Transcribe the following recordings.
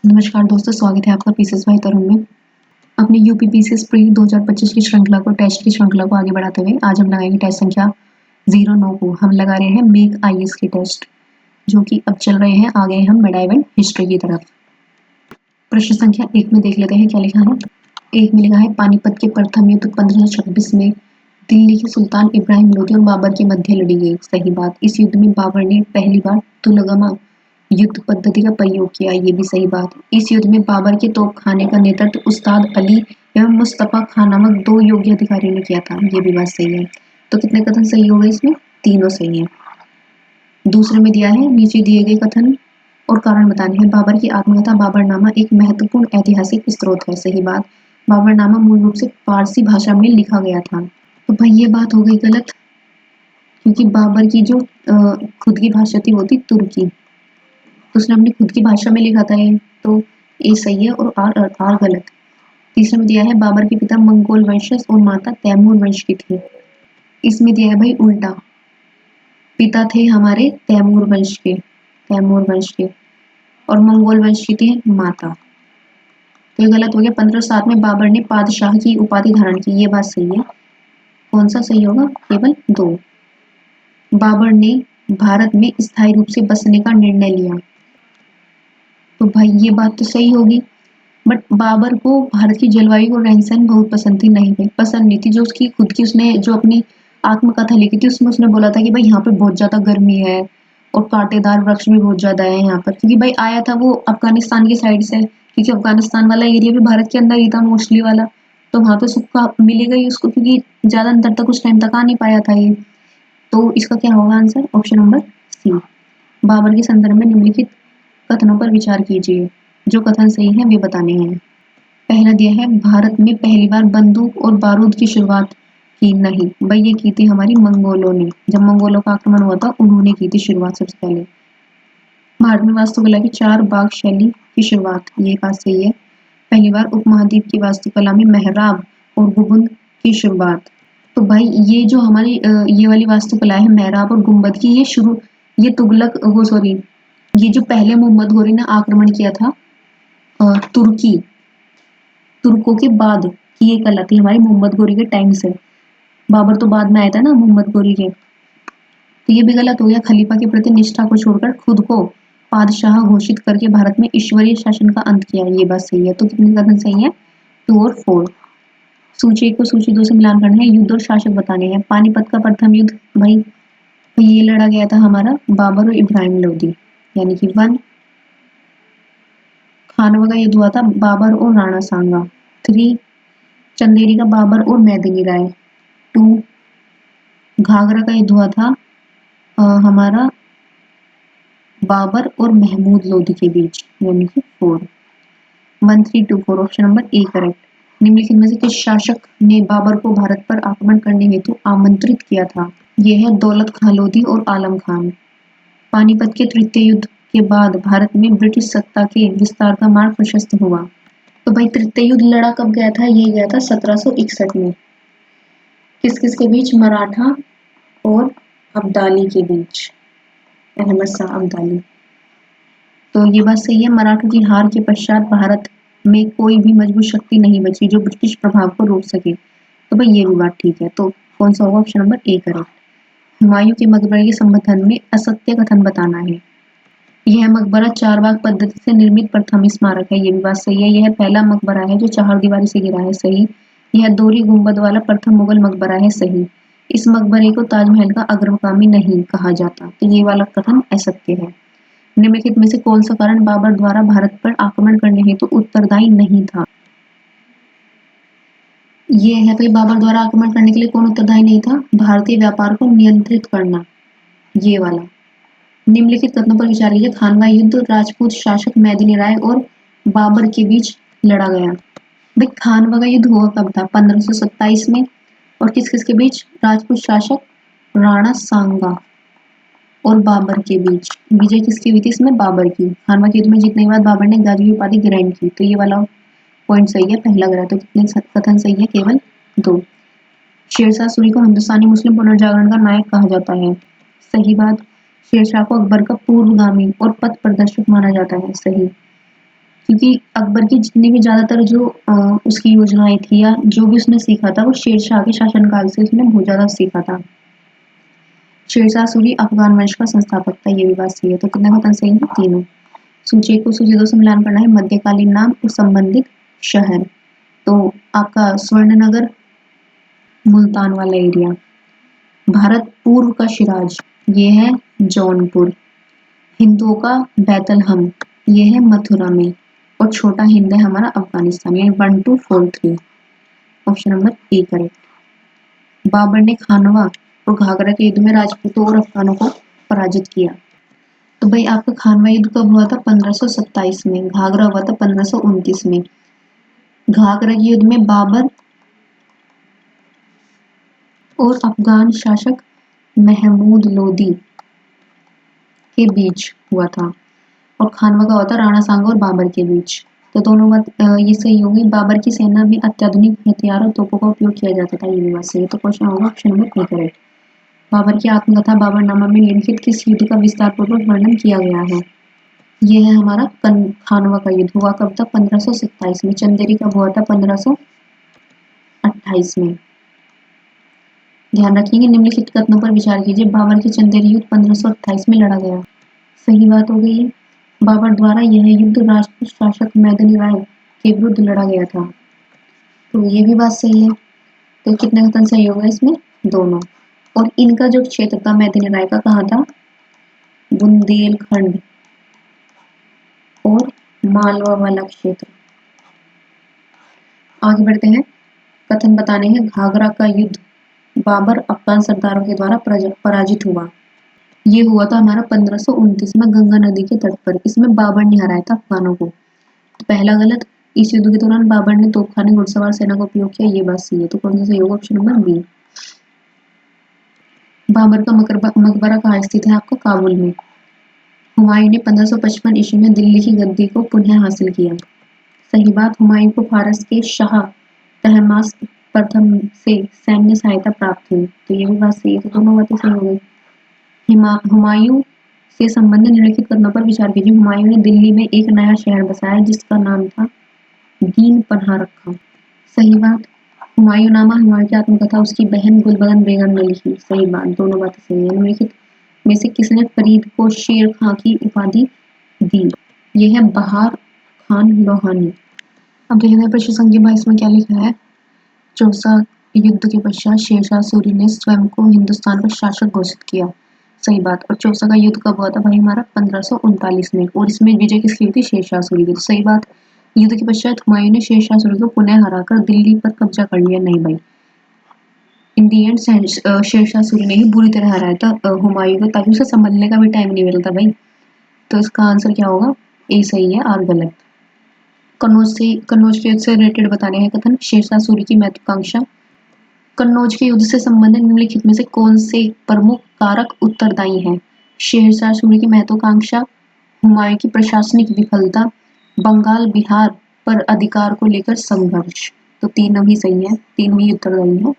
नमस्कार दोस्तों, स्वागत है आपका पीसीएस बाय तरुण में। अपनी यूपी पीसीएस प्री 2025 की श्रृंखला को टेस्ट की श्रृंखला को आगे बढ़ाते हुए आज हम लगाएंगे टेस्ट संख्या 09 को। हम लगा रहे हैं मेक आईएएस की टेस्ट, जो कि अब चल रहे हैं। आ गए हम मेडाइवल हिस्ट्री की तरफ। प्रश्न संख्या 1 में देख लेते हैं क्या लिखा है। 1 में लिखा है, पानीपत के प्रथम युद्ध 1526 में दिल्ली के सुल्तान इब्राहिम लोदी और बाबर के मध्य लड़ी गई। सही बात। इस युद्ध में बाबर ने पहली बार तुलगमा युद्ध पद्धति का प्रयोग किया। ये भी सही बात। इस युद्ध में बाबर के तोपखाने का नेतृत्व उस्ताद अली एवं मुस्तफा खान नामक 2 योग्य अधिकारियों ने किया था। ये भी बात सही है। तो कितने कथन सही हो गए इसमें? तीनों सही है। दूसरे में दिया है, नीचे दिए गए कथन और कारण बताने हैं। बाबर की आत्मकथा बाबरनामा एक महत्वपूर्ण ऐतिहासिक स्रोत है। सही बात। बाबरनामा मूल रूप से फारसी भाषा में लिखा गया था। तो भाई ये बात हो गई गलत, क्योंकि बाबर की जो खुद की भाषा थी वो थी तुर्की। तो उसने अपनी खुद की भाषा में लिखा था ये, तो ए सही है और आर गलत। तीसरे में दिया है, बाबर के पिता मंगोल वंशज और माता तैमूर वंश की थी। इसमें दिया है भाई उल्टा, पिता थे हमारे तैमूर वंश के और मंगोल वंश की थी माता। तो ये गलत हो गया। 1507 में बाबर ने पादशाह की उपाधि धारण की। ये बात सही है। कौन सा सही होगा? केवल 2। बाबर ने भारत में स्थायी रूप से बसने का निर्णय लिया। तो भाई ये बात तो सही होगी, बट बाबर को भारत की जलवायु और रहन सहन बहुत पसंद थी। नहीं भाई, पसंद नहीं थी। जो उसकी खुद की उसने जो अपनी आत्मकथा लिखी थी उसमें उसने बोला था कि भाई यहाँ पे बहुत ज्यादा गर्मी है और कांटेदार वृक्ष भी बहुत ज्यादा है यहाँ पर, क्योंकि भाई आया था वो अफगानिस्तान की साइड से, क्योंकि अफगानिस्तान वाला एरिया भी भारत के अंदर ही था मोस्टली वाला। तो वहां पे सूखा मिलेगा ही उसको, क्योंकि ज्यादा अंदर तक उस टाइम तक आ नहीं पाया था ये। तो इसका क्या होगा answer? Option number C. Babur के संदर्भ में निम्नलिखित कथनों पर विचार कीजिए। जो कथन सही है वे बताने हैं। पहला दिया है, भारत में पहली बार बंदूक और बारूद की शुरुआत की। नहीं भाई, ये की थी हमारी मंगोलों ने। जब मंगोलों का आक्रमण हुआ था उन्होंने की थी शुरुआत सबसे पहले। भारत में वास्तुकला की 4 भाग शैली की शुरुआत। ये बात सही है। पहली बार उपमहाद्वीप की वास्तुकला में मेहराब और गुंबद की शुरुआत। तो भाई ये जो हमारी ये वाली वास्तुकला है मेहराब और गुंबद की, ये तुगलक वो सॉरी ये जो पहले मोहम्मद घोरी ने आक्रमण किया था तुर्कों के बाद की ये कला थी हमारी मोहम्मद घोरी के टाइम से। बाबर तो बाद में आया था ना मोहम्मद घोरी के। तो ये भी गलत हो गया। खलीफा के प्रति निष्ठा को छोड़कर खुद को बादशाह घोषित करके भारत में ईश्वरीय शासन का अंत किया। ये बात सही है। तो कितने कथन सही है? 2 और 4। सूची 1 को सूची 2 से मिलान करना है। युद्ध और शासक बताने हैं। पानीपत का प्रथम युद्ध भाई ये लड़ा गया था हमारा बाबर और इब्राहिम लोदी, यानी कि 1। खानवा का युद्ध हुआ था बाबर और राणा सांगा। 3। चंदेरी का बाबर और मेदिनी राय। 2। घाघरा का युद्ध हुआ था हमारा बाबर और महमूद लोदी के बीच, यानी कि 4। 1 3 2 4 ऑप्शन नंबर ए करेक्ट। निम्नलिखित में से किस शासक ने बाबर को भारत पर आक्रमण करने हेतु आमंत्रित किया था? यह है दौलत खां लोधी और आलम खान। पानीपत के तृतीय युद्ध के बाद भारत में ब्रिटिश सत्ता के विस्तार का मार्ग प्रशस्त हुआ। तो भाई तृतीय युद्ध लड़ा कब गया था? ये गया था 1761 में। किस किस के बीच? मराठा और अब्दाली के बीच, अहमद शाह अब्दाली। तो ये बात सही है। मराठों की हार के पश्चात भारत में कोई भी मजबूत शक्ति नहीं बची जो ब्रिटिश प्रभाव को रोक सके। तो भाई ये भी बात ठीक है। तो कौन सा होगा? Option number A correct. Humayun के मकबरे के संबंध में असत्य कथन बताना है। यह मकबरा 4 बाग पद्धति से निर्मित प्रथम स्मारक है। ये भी बात सही है। यह पहला मकबरा है जो 4 दीवारी से घिरा है। सही। यह दोहरी गुंबद वाला प्रथम मुगल मकबरा है। सही। इस मकबरे को ताजमहल का अग्रगामी नहीं कहा जाता। तो ये वाला कथन असत्य है। निम्नलिखित में से कौन सा कारण बाबर द्वारा भारत पर आक्रमण करने हेतु उत्तरदायी नहीं था? ये है भाई, बाबर द्वारा आक्रमण करने के लिए कौन उत्तरदायी नहीं था? भारतीय व्यापार को नियंत्रित करना, ये वाला। निम्नलिखित कथनों पर विचार कीजिए। खानवा युद्ध राजपूत शासक मेदिनी राय और बाबर के बीच लड़ा गया। भाई खानवा का युद्ध हुआ कब था? 1527 में। और किस किस के बीच? राजपूत शासक राणा सांगा और बाबर के बीच। विजय किसकी हुई थी इसमें? बाबर की। खानवा के युद्ध में जीतने के बाद बाबर ने गाजी की उपाधि ग्रहण की। तो ये वाला पॉइंट सही है, पहला ग्रह। तो कितने कथन सही है? केवल 2। शेरशाह सूरी को हिंदुस्तानी मुस्लिम पुनर्जागरण का नायक कहा जाता है। सही बात। शेरशाह को अकबर का पूर्वगामी और पथ प्रदर्शक माना जाता है। सही। क्योंकि अकबर की जितनी भी ज़्यादातर जो उसकी योजनाएं थी या जो भी उसने सीखा था वो शेरशाह के शासनकाल से उसने बहुत ज़्यादा सीखा था। शेरशाह सूरी अफगान वंश का संस्थापक था, ये भी बात सही है। तो कितने का सही है? तीनों। सूची 1 को सूची 2 से मिलान करना है। मध्यकालीन नाम और संबंधित शहर। तो आपका स्वर्णनगर मुल्तान वाला एरिया। भारत पूर्व का शिराज, ये है जौनपुर। हिंदुओं का बैतलहम, ये है मथुरा में। और छोटा हिंद है हमारा अफगानिस्तान, यानी 1 2 4 3। Option number A correct. Babur ने खानवा और घाघरा के युद्ध में राजपूतों और अफगानों को पराजित किया। तो भाई आपका खानवा युद्ध कब हुआ था? 1527 में। घाघरा हुआ था 1529 में। घाघरा के युद्ध में बाबर और अफगान शासक महमूद लोदी के बीच हुआ था। और खानवा का हुआ था राणा सांगा और बाबर के बीच। तो दोनों बात ये सही होगी। बाबर की सेना में अत्याधुनिक हथियार और तोपों का उपयोग किया जाता था, ये भी बात सही है। तो क्वेश्चन होगा option number A correct. Babur की आत्मकथा बाबरनामा में निम्नलिखित किस युद्ध का विस्तार पूर्वक वर्णन किया गया है? ये है हमारा खानवा का युद्ध। हुआ कब था? 1527 में। चंदेरी कब हुआ था? 1528 में। ध्यान रखिएगा, निम्नलिखित कथनों पर विचार कीजिए। बाबर की चंदेरी युद्ध 1528 में लड़ा गया। सही बात हो गई है। बाबर द्वारा यह युद्ध राजपूत शासक मैदनी राय के विरुद्ध लड़ा गया था। तो ये भी बात सही है। तो कितने कथन सही होगा इसमें? दोनों। और इनका जो क्षेत्र था मैदनी राय का, कहाँ था? बुंदेलखंड और मालवा वाला क्षेत्र। आगे बढ़ते हैं। कथन बताने हैं। घाघरा का युद्ध बाबर अफगान सरदारों के द्वारा पराजित हुआ। ये हुआ था हमारा 1529 में गंगा नदी के तट पर। इसमें बाबर ने हराया था अफगानों को। तो पहला गलत। इस युद्ध के दौरान बाबर ने तोपखाने घुड़सवार सेना का उपयोग किया, ये बात सही है। तो कौन सा सही होगा? Option number B. बाबर का मकबरा कहाँ स्थित है? आपका काबुल में। हुमायूं ने 1555 ईस्वी में दिल्ली की गद्दी को पुनः हासिल किया। सही बात। हुमायूं को फारस के शाह तहमास्प प्रथम से सैन्य सहायता प्राप्त हुई। तो ये भी बात सही है। तो दोनों बातें सही हो गई। हुमायूं से संबंधित निम्नलिखित कथनों पर विचार कीजिए। हुमायूं ने दिल्ली में एक नया शहर बसाया जिसका नाम था दीन पनाह रखा। सही बात। हुमायूंनामा हुमायूं की आत्मकथा उसकी बहन गुलबदन बेगम ने लिखी। सही बात। दोनों बातें सही है। निम्नलिखित में से किसने फरीद को शेर खां की उपाधि दी? यह है बहार खान लोहानी। अब देखते हैं प्रश्न संख्या 22 में क्या लिखा है। चौसा युद्ध के पश्चात शेरशाह सूरी ने स्वयं को हिंदुस्तान का शासक घोषित किया। सही बात। और चौसा का युद्ध कब हुआ था भाई? हमारा 1539 में। और इसमें विजय किसकी हुई थी? शेरशाह सूरी की। तो सही बात। युद्ध के पश्चात हुमायूं ने शेरशाह सूरी को पुनः हराकर दिल्ली पर कब्जा कर लिया। नहीं भाई, इन दी एंड शेरशाह सूरी ने ही बुरी तरह हराया था हुमायूं को, ताकि उसे संभलने का भी टाइम नहीं मिलता भाई। तो इसका आंसर क्या होगा? ए सही है, आर गलत। कन्नौज के युद्ध से रिलेटेड बताने हैं कथन। शेरशाह सूरी की महत्वाकांक्षा। कन्नौज के युद्ध से संबंधित निम्नलिखित में से कौन से प्रमुख कारक उत्तरदायी हैं? शेरशाह सूरी की महत्वाकांक्षा, हुमायूं की प्रशासनिक विफलता, बंगाल बिहार पर अधिकार को लेकर संघर्ष। तो तीनों ही सही है, तीनों ही उत्तरदायी है।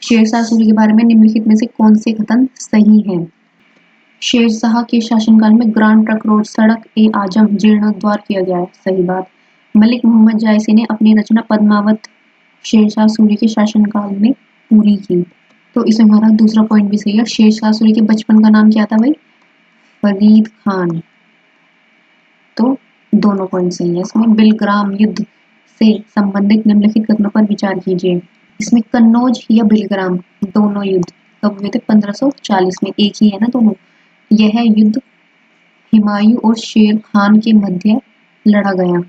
शेरशाह सूरी के बारे में निम्नलिखित में से कौन से कथन सही हैं? शेरशाह के शासनकाल में ग्रांड ट्रंक रोड सड़क ए आजम जीर्णोद्धार किया गया है। सही बात। मलिक मोहम्मद जायसी ने अपनी रचना पद्मावत शेरशाह सूरी के शासनकाल में पूरी की। तो इसमें हमारा दूसरा पॉइंट भी सही है। शेरशाह सूरी के बचपन का नाम क्या था भाई? फरीद खान। तो दोनों पॉइंट सही है। इसमें बिलग्राम युद्ध से संबंधित निम्नलिखित कथनों पर विचार कीजिए। इसमें कन्नौज या बिलग्राम दोनों युद्ध कब हुए थे? 1540 में। एक ही है ना दोनों। यह युद्ध हुमायूं और शेर खान के मध्य लड़ा गया।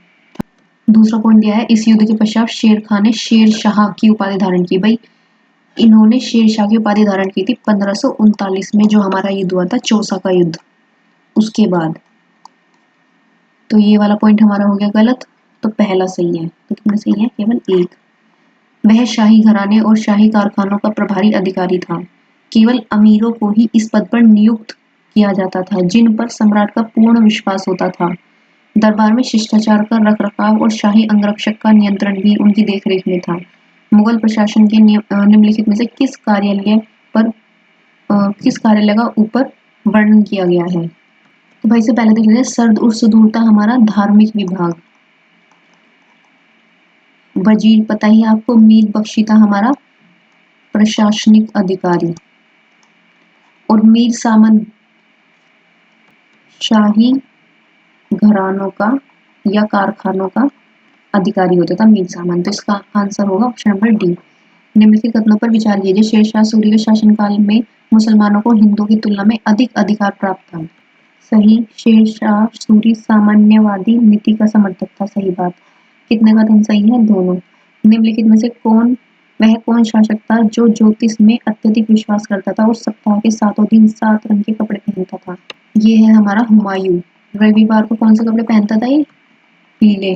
दूसरा पॉइंट यह है, इस युद्ध के पश्चात शेर खान ने शेर शाह की उपाधि धारण की। भाई इन्होंने शेर शाह की उपाधि धारण की थी 1539 में, जो हमारा युद्ध हुआ था चौसा का युद्ध, उसके बाद। तो ये वाला पॉइंट हमारा हो गया गलत। तो पहला सही है। तो कितने सही है? केवल एक। वह शाही घराने और शाही कारखानों का प्रभारी अधिकारी था। केवल अमीरों को ही इस पद पर नियुक्त किया जाता था, जिन पर सम्राट का पूर्ण विश्वास होता था। दरबार में शिष्टाचार का रखरखाव और शाही अंगरक्षक का नियंत्रण भी उनकी देखरेख में था। मुगल प्रशासन के निम्नलिखित में से किस कार्यालय का ऊपर वर्णन किया गया है? तो भाई से पहले देख लेते हैं सर्द और सुदूरता हमारा धार्मिक विभाग। वजीर पता ही है आपको, मीर बख्शीता हमारा प्रशासनिक अधिकारी, और मीर सामंत शाही घरानों का या कारखानों का अधिकारी होता था मीर सामंत। तो इसका आंसर होगा ऑप्शन नंबर डी। निम्नलिखित कथनों पर विचार कीजिए। शेरशाह सूरी के शासनकाल में मुसलमानों को हिंदुओं की तुलना में अधिक अधिकार प्राप्त था। सही, शेरशाह सूरी सामान्यवादी नीति का समर्थक था। सही बात। कितने का धन सही है? दोनों। निम्नलिखित में से वह कौन शासक था जो ज्योतिष में अत्यधिक विश्वास करता था और सप्ताह के 7 दिन 7 रंग के कपड़े पहनता था? ये है हमारा हुमायूं। रविवार को कौन से कपड़े पहनता था ये? पीले।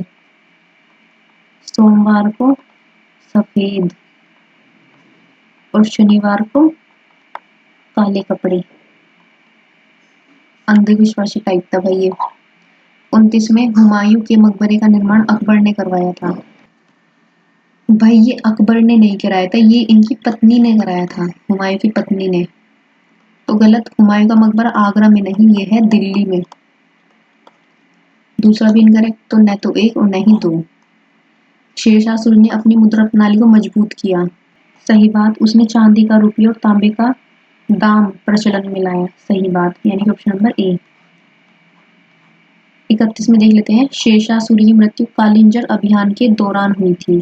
सोमवार को सफेद, और शनिवार को काले कपड़े। अंधविश्वासी टाइप था भाई ये। 29 में हुमायूं के मकबरे का निर्माण अकबर ने करवाया था। भाई ये अकबर ने नहीं कराया था, ये इनकी पत्नी ने कराया था, हुमायूं की पत्नी ने। तो गलत। हुमायूं का मकबरा आगरा में नहीं, ये है दिल्ली में। दूसरा भी इनकरेक्ट, तो न तो एक और न ही दो। शेरशाह सूरी ने अपनी मुद्रा प्रणाली को मजबूत किया। सही बात। उसने चांदी का, रुपये और तांबे का दाम प्रचलन में लाया। सही बात, यानी कि ऑप्शन नंबर ए। 31 में देख लेते हैं। शेरशाह सूरी की मृत्यु कालिंजर अभियान के दौरान हुई थी।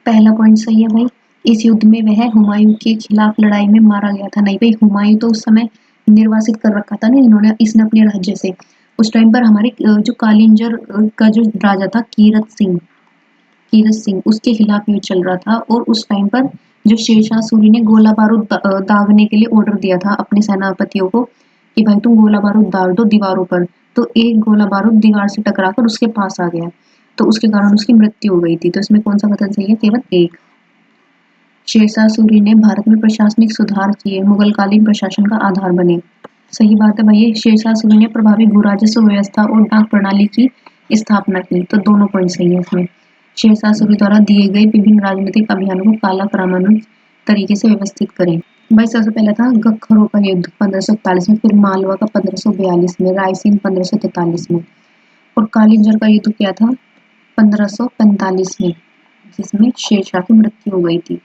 पहला पॉइंट सही है भाई। इस युद्ध में वह हुमायूं के खिलाफ लड़ाई में मारा गया था। नहीं भाई, हुमायूं तो उस समय निर्वासित कर रखा था ना इन्होंने, इसने अपने राज्य से। उस टाइम पर हमारे जो कालिंजर का जो राजा था कीरत सिंह, उसके खिलाफ युद्ध चल रहा था। और उस टाइम पर जो शेरशाह सूरी ने गोला बारूद दागने के लिए ऑर्डर दिया था अपने सेनापतियों को कि भाई तुम गोला बारूद दाग दो दीवारों पर, तो एक गोला बारूद दीवार से टकराकर उसके पास आ गया, तो उसके कारण उसकी मृत्यु हो गई थी। तो इसमें कौन सा कथन सही है? केवल एक। शेरशाह सूरी ने भारत में प्रशासनिक सुधार किए, मुगलकालीन प्रशासन का आधार बने। सही बात है भाई। शेरशाह सूरी ने प्रभावी भू राजस्व व्यवस्था और डाक प्रणाली की स्थापना की। तो दोनों पॉइंट सही है इसमें। शेरशाह सूरी द्वारा दिए गए विभिन्न राजनीतिक अभियानों को काला क्रमानुसार तरीके से व्यवस्थित करें। भाई सबसे पहला था गखरों का युद्ध 1541 में, फिर मालवा का 1542 में, रायसीन 1543 में, और कालिंजर का युद्ध क्या था? 1545 में, जिसमें शेरशाह की मृत्यु हो गई थी।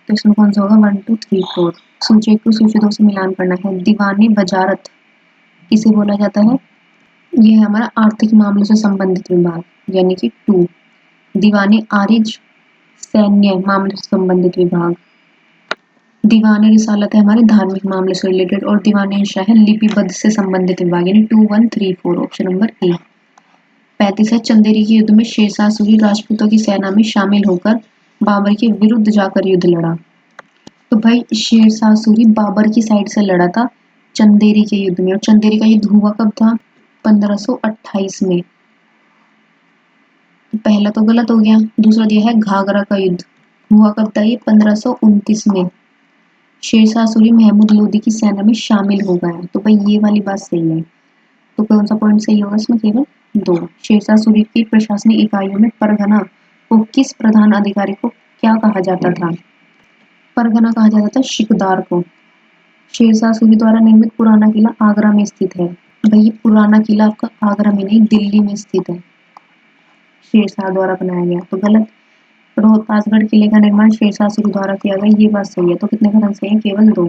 तो इसमें कौन सा होगा? 1 2 3 4। सूची 1 को सूची 2 से मिलान करना है। दीवाने वजारत किसे बोला जाता है? ये है हमारा आर्थिक मामलों से संबंधित विभाग, यानी कि 2। दीवाने आरिज सैन्य मामले से संबंधित विभाग। दीवाने रिसालत है हमारे धार्मिक मामले से रिलेटेड, और दीवाने इंशा है लिपिबद्ध से संबंधित विभाग, यानी 2 1 3 4, ऑप्शन नंबर ए। 35 है। चंदेरी के युद्ध में शेरशाह सूरी राजपूतों की सेना में शामिल होकर बाबर के विरुद्ध जाकर युद्ध लड़ा। तो भाई शेरशाह सूरी बाबर की साइड से लड़ा था चंदेरी के युद्ध में, और चंदेरी का युद्ध हुआ कब था? 1528 में। तो पहला तो गलत हो गया। दूसरा दिया है घाघरा का युद्ध, हुआ कब था? ये 1529 में। शेरशाह सूरी महमूद लोदी की सेना में शामिल हो गया। तो भाई ये वाली बात सही है। तो कौन सा पॉइंट सही होगा इसमें? केवल 2। शेरशाह सूरी की प्रशासनिक इकाइयों में परगना को किस प्रधान अधिकारी को क्या कहा जाता था? परगना कहा जाता था शिकदार को। शेरशाह सूरी द्वारा निर्मित पुराना किला आगरा में स्थित है। भाई ये पुराना किला आपका आगरा में नहीं, दिल्ली में स्थित है, शेरशाह द्वारा बनाया गया। तो गलत। रोहतासगढ़ किले का निर्माण शेरशाह सूरी द्वारा किया गया, ये बात सही है। तो कितने का सही है? केवल 2।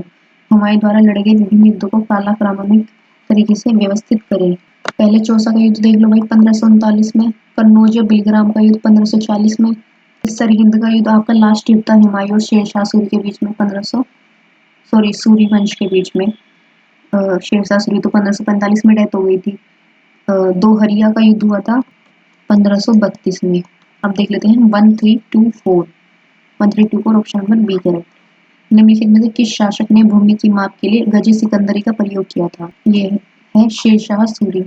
हुमायूं द्वारा लड़े गए विभिन्न युद्धों को काला क्रमानुसार तरीके से व्यवस्थित करें। पहले चौसा का युद्ध देख लो भाई 1539 में। कन्नौज या बिलग्राम का युद्ध 1540 में। सरहिंद का युद्ध आपका लास्ट युद्ध था हुमायूं और शेरशाह सूरी के बीच में, सूरी वंश के बीच में। शेरशाह सूरी तो 1545 में डेथ हो गई थी। दोहरिया का युद्ध हुआ था 1532 में। अब देख लेते हैं 1 3 2 4, 1 3 2 4, ऑप्शन नंबर बी करेक्ट। निम्नलिखित में से किस शासक ने भूमि की माप के लिए गजे सिकंदरी का प्रयोग किया था? ये है शेरशाह सूरी।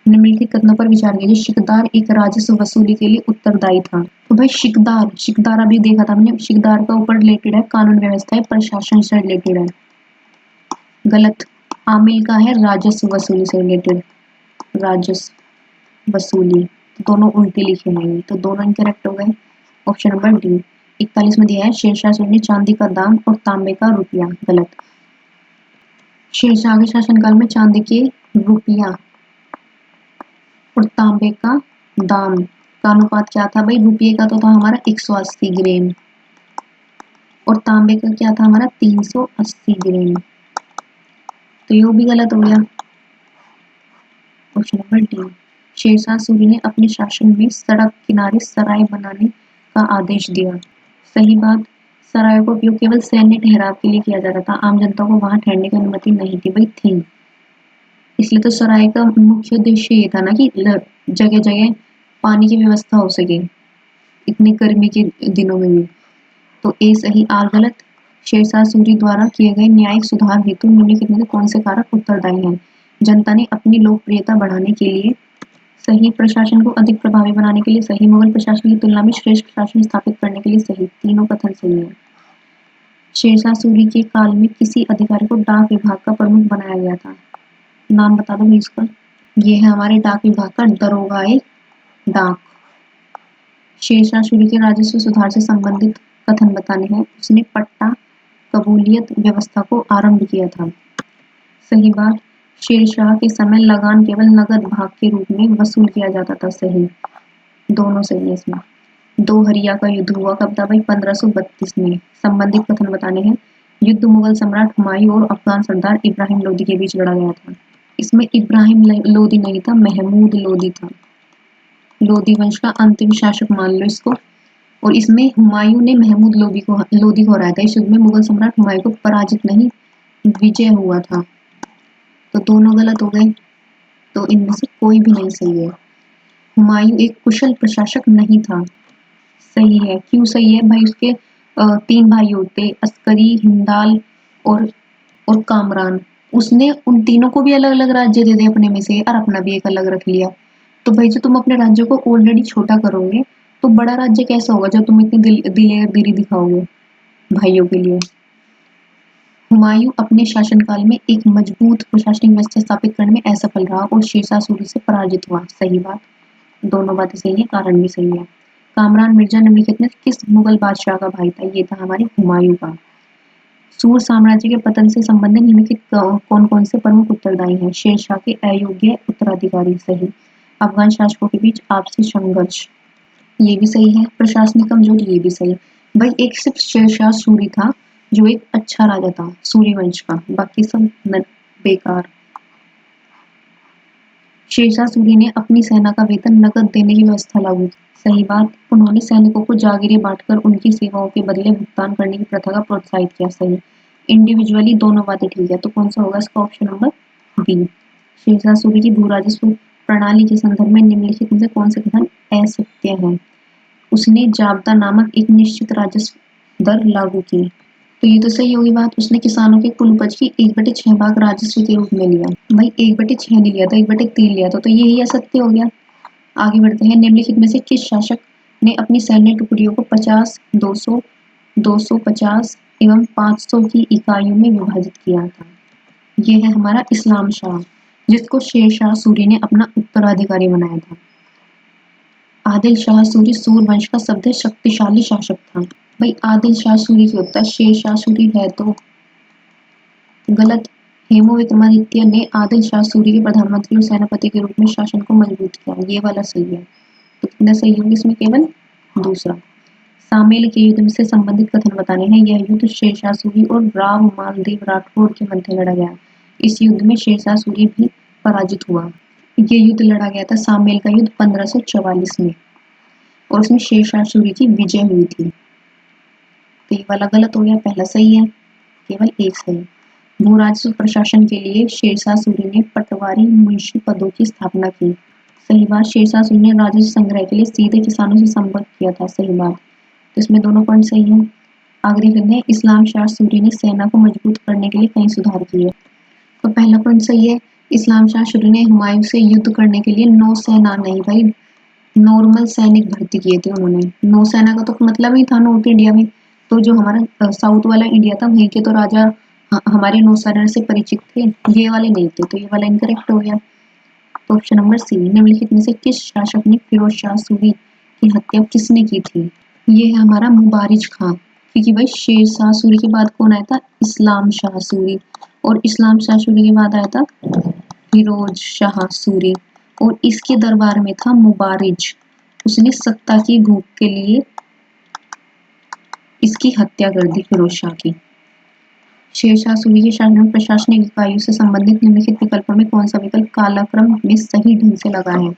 निम्नलिखित कथनों पर विचार कीजिए। शिकदार एक राजस्व वसूली के लिए उत्तरदायी था। तो भाई शिकदार अभी देखा था हमने, शिकदार का ऊपर रिलेटेड है कानून व्यवस्था है, प्रशासन से रिलेटेड है। गलत। आमिल का है राजस्व वसूली से रिलेटेड, राजस्व वसूली। दोनों उल्टे लिखे हैं, तो दोनों इनकरेक्ट हो गए। Option number D. 41 में दिया है शेरशाह सूरी ने चांदी का दाम और तांबे का रुपया। गलत। शेरशाह के शासनकाल में चांदी के रुपया और तांबे का दाम का अनुपात क्या था भाई? रुपये का तो था हमारा 180 ग्राम और तांबे का क्या था हमारा 380 ग्राम। तो ये भी गलत हो गया। Question number D, Shershah Suri ने अपने शासन में सड़क किनारे सराय बनाने का आदेश दिया। सही बात। सरायों का उपयोग केवल सैन्य ठहराव के लिए किया जाता था, आम जनता को वहां ठहरने की अनुमति नहीं थी भाई, थी। इसलिए तो सराय का मुख्य उद्देश्य ये था ना कि जगह जगह पानी की व्यवस्था हो सके इतनी गर्मी के दिनों में भी। तो ए सही, आर गलत। शेरशाह सूरी द्वारा किए गए न्यायिक सुधार हेतु निम्नलिखित में से कौन से कारक उत्तरदायी हैं? जनता ने अपनी लोकप्रियता बढ़ाने के लिए, सही। प्रशासन को अधिक प्रभावी बनाने के लिए, सही। मुगल प्रशासन की तुलना में श्रेष्ठ प्रशासन स्थापित करने के लिए, सही। तीनों कथन सही है। शेरशाह सूरी के काल में किसी अधिकारी को डाक विभाग का प्रमुख बनाया गया था। नाम बता दो भाई इसका। ये है हमारे डाक विभाग का दरोगाए डाक। शेरशाह सूरी के राजस्व सुधार से संबंधित कथन बताने हैं। उसने पट्टा कबूलियत व्यवस्था को आरंभ किया था। सही बात। शेरशाह के समय लगान केवल नगद भाग के रूप में वसूल किया जाता था। सही, दोनों सही है इसमें। दो हरिया का युद्ध हुआ कब था भाई? 1532 में। संबंधित कथन बताने हैं। युद्ध मुगल सम्राट हुमायूं और अफगान सरदार इब्राहिम लोदी के बीच लड़ा गया था। इसमें इब्राहिम लोदी नहीं था, महमूद लोदी था। लोदी वंश का अंतिम शासक मान लो इसको। और इसमें हुमायूं ने महमूद लोदी को हराया था। इस युद्ध में मुगल सम्राट हुमायूं को पराजित नहीं, विजय हुआ था। तो दोनों गलत हो गए, तो इनमें से कोई भी नहीं सही है। हुमायूं एक कुशल प्रशासक नहीं था। सही है। क्यों सही है भाई? उसके 3 भाई होते, अस्करी, हिंदाल और कामरान। उसने उन तीनों को भी अलग अलग राज्य दे दिए अपने में से और अपना भी एक अलग रख लिया। तो भाई जो तुम अपने राज्य को ऑलरेडी छोटा करोगे तो बड़ा राज्य कैसा होगा जब तुम इतनी दिलेरगिरी दिखाओगे भाइयों के लिए। हुमायूं अपने शासनकाल में एक मजबूत प्रशासनिक व्यवस्था स्थापित करने में असफल रहा और शेरशाह सूरी से पराजित हुआ। सही बात। दोनों बातें सही है, कारण भी सही है। कामरान मिर्जा निम्नलिखित में किस मुगल बादशाह का भाई था? ये था हमारे हुमायूं का। सूर साम्राज्य के पतन से संबंधित निम्नलिखित कौन कौन से प्रमुख उत्तरदायी हैं? शेरशाह के अयोग्य उत्तराधिकारी। सही। अफगान शासकों के बीच आपसी संघर्ष। ये भी सही है। प्रशासनिक कमजोरी। ये भी सही। भाई एक सिर्फ शेरशाह सूरी था जो एक अच्छा राजा था सूरी वंश का, बाकी सब बेकार। शेरशाह सूरी ने अपनी सेना का वेतन नकद देने की व्यवस्था लागू की। सही बात। उन्होंने सैनिकों को जागीरें बांटकर उनकी सेवाओं के बदले भुगतान करने की प्रथा का प्रोत्साहित किया। सही। इंडिविजुअली दोनों बातें ठीक है। तो कौन सा होगा इसका? Option number B. Shershah Suri की भू राजस्व प्रणाली के संदर्भ में निम्नलिखित में से कौन से कथन असत्य है? उसने जाब्ता नामक एक निश्चित राजस्व दर लागू की। तो ये तो सही होगी बात। उसने किसानों के कुल उपज की 1/6 भाग राजस्व के रूप में लिया। भाई 1/6 नहीं लिया था, 1/3 लिया था, तो यही असत्य हो गया। आगे बढ़ते हैं। निम्नलिखित में से किस शासक ने अपनी सैन्य टुकड़ियों को 50, 200, 250 एवं 500 की इकाइयों में विभाजित किया था? ये है हमारा इस्लाम शाह, जिसको शेरशाह सूरी ने अपना उत्तराधिकारी बनाया था। आदिल शाह सूरी सूर वंश का सबसे शक्तिशाली शासक था। भाई आदिल शाह सूरी क्या होता है? शेरशाह सूरी है तो गलत। हेमू विक्रमादित्य ने आदिल शाह सूरी के प्रधानमंत्री और सेनापति के रूप में शासन को मजबूत किया। ये वाला सही है। तो कितना सही होगा इसमें? केवल दूसरा। सामेल के युद्ध से संबंधित कथन बताने हैं। यह युद्ध शेरशाह सूरी और राव मालदेव राठौड़ के मध्य लड़ा गया। इस युद्ध में शेरशाह सूरी भी पराजित हुआ। ये युद्ध लड़ा गया था सामेल का युद्ध 1544 में और उसमें शेरशाह सूरी की विजय हुई थी। तो ये वाला गलत हो गया, पहला सही है, केवल एक सही। भू राजस्व प्रशासन के लिए शेरशाह सूरी ने पटवारी मुंशी पदों की स्थापना की। सही बात। शेरशाह सूरी ने राजस्व संग्रह के लिए सीधे किसानों से संपर्क किया था। सही बात। तो इसमें दोनों पॉइंट सही हैं। आगे लिखते हैं इस्लाम शाह सूरी ने सेना को मजबूत करने के लिए कई सुधार किए। तो पहला पॉइंट सही है। इस्लाम शाह सूरी ने हुमायूं से युद्ध करने के लिए नौसेना नहीं भाई, नॉर्मल सैनिक भर्ती किए थे उन्होंने। नौसेना का तो मतलब ही था नॉर्थ इंडिया में, तो जो हमारा साउथ वाला इंडिया था वहीं के तो राजा हमारे नौसेना से परिचित थे, ये वाले नहीं थे। तो ये वाला इनकरेक्ट हो गया। तो ऑप्शन नंबर सी। निम्नलिखित में से किस शासक ने फिरोज शाह सूरी की हत्या किसने की थी? ये है हमारा मुबारिज खां, क्योंकि भाई शेरशाह सूरी के बाद कौन आया था? इस्लाम शाह सूरी। और इस्लाम शाह सूरी के बाद आया था फिरोज शाह सूरी। तो इस्लाम शाह सूरी ने हत्या किसकी की थी? ये है हमारा मुबारिज खां, क्योंकि भाई शेरशाह सूरी के बाद कौन आया था? इस्लाम शाह सूरी। और इस्लाम शाह सूरी के बाद आया था फिरोज शाह सूरी। और इस्लाम शाह सूरी के बाद कौन आया था? फिरोज शाह सूरी। और इसके दरबार में था मुबारिज। उसने सत्ता की भूख के लिए इसकी हत्या कर दी, फिरोज शाह की। शेरशाह सूरी के शासन में प्रशासनिक इकाइयों से संबंधित निम्नलिखित विकल्पों में कौन सा विकल्प कालक्रम में सही ढंग से लगा है?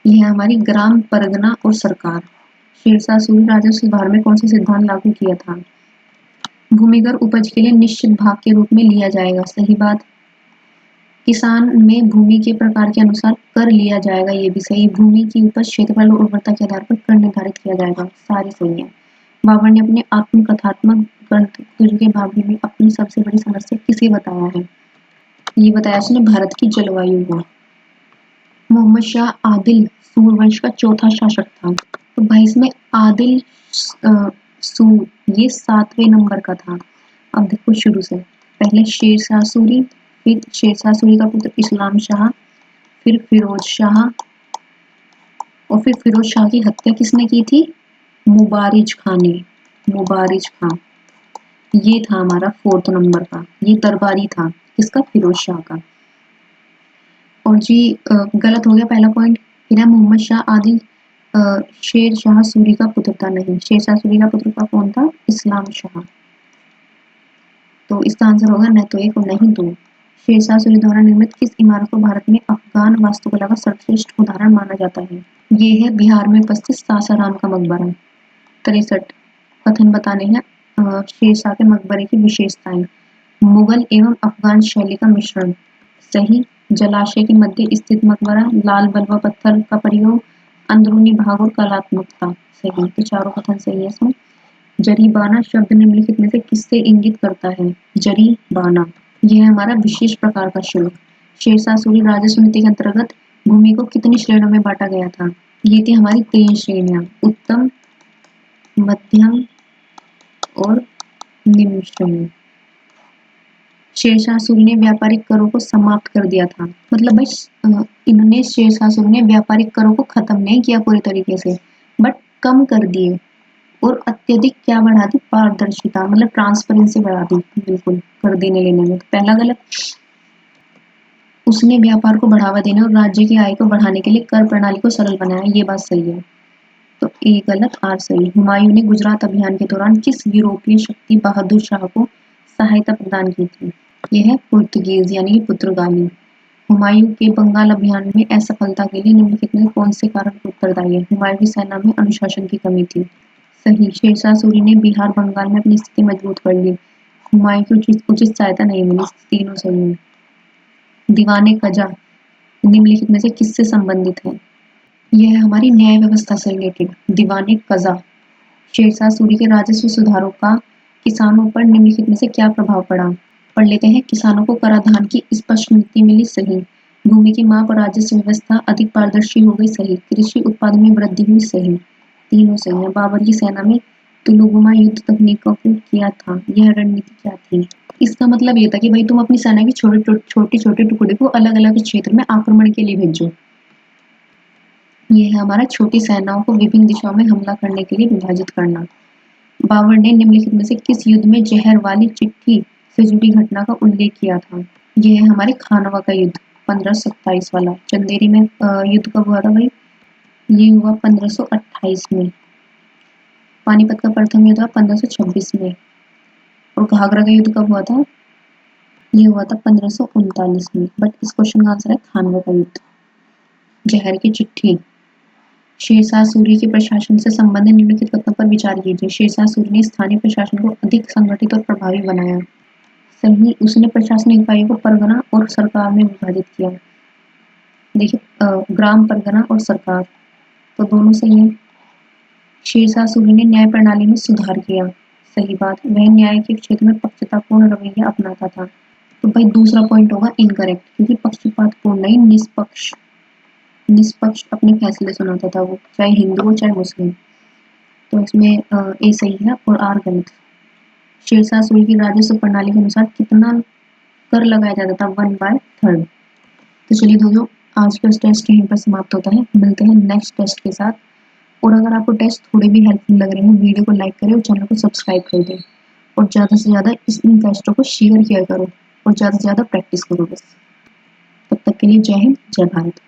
यह हमारी ग्राम, परगना और सरकार। शेरशाह सूरी राजस्व सुधार में कौन सा सिद्धांत लागू किया था? भूमिगत उपज के लिए निश्चित भाग के रूप में लिया जाएगा, सही बात। किसान में भूमि के प्रकार के अनुसार कर लिया जाएगा, ये भी सही। भूमि की उपज, क्षेत्रफल और उर्वरता के आधार पर कर निर्धारित किया जाएगा, सारे सही है। बाबर ने अपने आत्मकथात्मक ग्रंथ खुद के भाग्य में अपनी सबसे बड़ी समस्या किसे बताया है? ये बताया उसने भारत की जलवायु को। मोहम्मद शाह आदिल सूरवंश का चौथा शासक था। तो भाई इसमें आदिल सूर ये 7वें नंबर का था। अब देखो शुरू से, पहले शेरशाह सूरी, फिर शेरशाह सूरी का पुत्र इस्लाम शाह, फिर फिरोज शाह, और फिर फिरोज शाह की हत्या किसने की थी? मुबारिज खां ने। मुबारिज खां ये था हमारा 4th नंबर का, ये दरबारी था किसका? फिरोज शाह का। और जी गलत हो गया पहला पॉइंट। फिर है मोहम्मद शाह आदिल शेर शाह सूरी का पुत्र था, नहीं। शेर शाह सूरी का पुत्र का कौन था? इस्लाम शाह। तो इसका आंसर होगा न तो 1 और नहीं 2। शेरशाह सूरी द्वारा निर्मित किस इमारत को भारत में अफगान वास्तुकला का सर्वश्रेष्ठ उदाहरण माना जाता है? ये है बिहार में उपस्थित सासाराम का मकबरा। 63 कथन बताने हैं शेरशाह के मकबरे की विशेषताएं। मुगल एवं अफगान शैली का मिश्रण, सही। जलाशय के मध्य स्थित मकबरा, लाल बलुआ पत्थर का प्रयोग, अंदरूनी भाग और कलात्मकता, सही। तो चारों कथन सही है इसमें। जरीबाना शब्द निम्नलिखित में से किससे इंगित करता है? जरीबाना यह हमारा विशेष प्रकार का शुल्क। शेरशाह सूरी राजस्व नीति के अंतर्गत भूमि को कितनी श्रेणियों में बांटा गया था? ये थी हमारी 3 श्रेणियां, उत्तम, मध्यम और निम्न श्रेणी। शेरशाह सूरी ने व्यापारिक करों को समाप्त कर दिया था, मतलब भाई इन्होंने शेरशाह सूरी ने व्यापारिक करों को खत्म नहीं किया पूरी तरीके से, बट कम कर दिए। और अत्यधिक क्या बढ़ा दी? पारदर्शिता, मतलब ट्रांसपेरेंसी बढ़ा दी बिल्कुल कर देने लेने में। तो पहला गलत। उसने व्यापार को बढ़ावा देने और राज्य की आय को बढ़ाने के लिए कर प्रणाली को सरल बनाया, ये बात सही है। तो ए गलत, आर सही। हुमायूं ने गुजरात अभियान के दौरान किस यूरोपीय शक्ति बहादुर शाह को सहायता प्रदान की थी? यह है पुर्तगीज यानी कि पुर्तगाली। हुमायूं के बंगाल अभियान में असफलता के लिए निम्नलिखित में कौन से कारण उत्तरदायी है? हुमायूं की सेना में अनुशासन की कमी थी, सही। शेरशाह सूरी ने बिहार बंगाल में अपनी स्थिति मजबूत कर ली, हुमायूं की उचित सहायता नहीं मिली, तीनों सही है। दीवाने कजा निम्नलिखित में से किससे संबंधित है? यह हमारी न्याय व्यवस्था से रिलेटेड। दीवाने कजा शेरशाह सूरी के राजस्व सुधारों का किसानों पर निम्नलिखित में से क्या प्रभाव पड़ा? पढ़ लेते हैं। किसानों को कराधान की स्पष्ट नीति मिली, सही। भूमि की माप और राजस्व व्यवस्था अधिक पारदर्शी हो गई, सही। कृषि उत्पादन में वृद्धि हुई, सही। तीनों सही है। बाबर की सेना में तुलुगुमा युद्ध तकनीक का उपयोग किया था, यह रणनीति क्या थी? इसका मतलब ये था कि भाई तुम अपनी सेना की छोटे छोटे टुकड़े को अलग अलग क्षेत्र में आक्रमण के लिए भेजो। ये है हमारा छोटी सेनाओं को विभिन्न दिशाओं में हमला करने के लिए विभाजित करना। बाबर ने निम्नलिखित में से किस युद्ध में जहर वाली चिट्ठी से जुड़ी घटना का उल्लेख किया था? यह है हमारे खानवा का युद्ध 1527 वाला। चंदेरी में युद्ध कब हुआ था भाई? ये हुआ 1528 में। पानीपत का प्रथम युद्ध हुआ 1526 में। और घाघरा का युद्ध कब हुआ था? ये हुआ था 1539 में। बट इस क्वेश्चन का आंसर है खानवा का युद्ध। जहर की चिट्ठी। शेरशाह सूरी के प्रशासन से संबंधित निम्नलिखित कथनों पर विचार कीजिए। शेरशाह सूरी ने स्थानीय प्रशासन को अधिक संगठित और प्रभावी बनाया, सही। उसने प्रशासनिक इकाइयों को परगना और सरकार में विभाजित किया। देखिए ग्राम, परगना और सरकार, तो दोनों सही है। शेरशाह सूरी ने न्याय प्रणाली में सुधार किया, सही बात। वह न्याय के क्षेत्र में पक्षपातपूर्ण रवैया अपनाता था। तो भाई दूसरा पॉइंट होगा इनकरेक्ट, क्योंकि पक्षपातपूर्ण नहीं, निष्पक्ष अपने फैसले सुनाता था वो, चाहे हिंदू हो चाहे मुस्लिम। तो इसमें ए सही है और आर गलत। शेरशाह सूरी की राजस्व प्रणाली के अनुसार कितना कर लगाया जाता था? 1/3। तो चलिए दोस्तों, आज का टेस्ट यहीं पर समाप्त होता है। मिलते हैं नेक्स्ट टेस्ट के साथ। और अगर आपको टेस्ट थोड़े भी हेल्पफुल लग रहे हैं, वीडियो को लाइक करें और चैनल को सब्सक्राइब कर दें। और ज़्यादा से ज़्यादा इन टेस्टों को शेयर किया करो और ज़्यादा से ज़्यादा प्रैक्टिस करो बस। तब तक के लिए जय हिंद, जय भारत।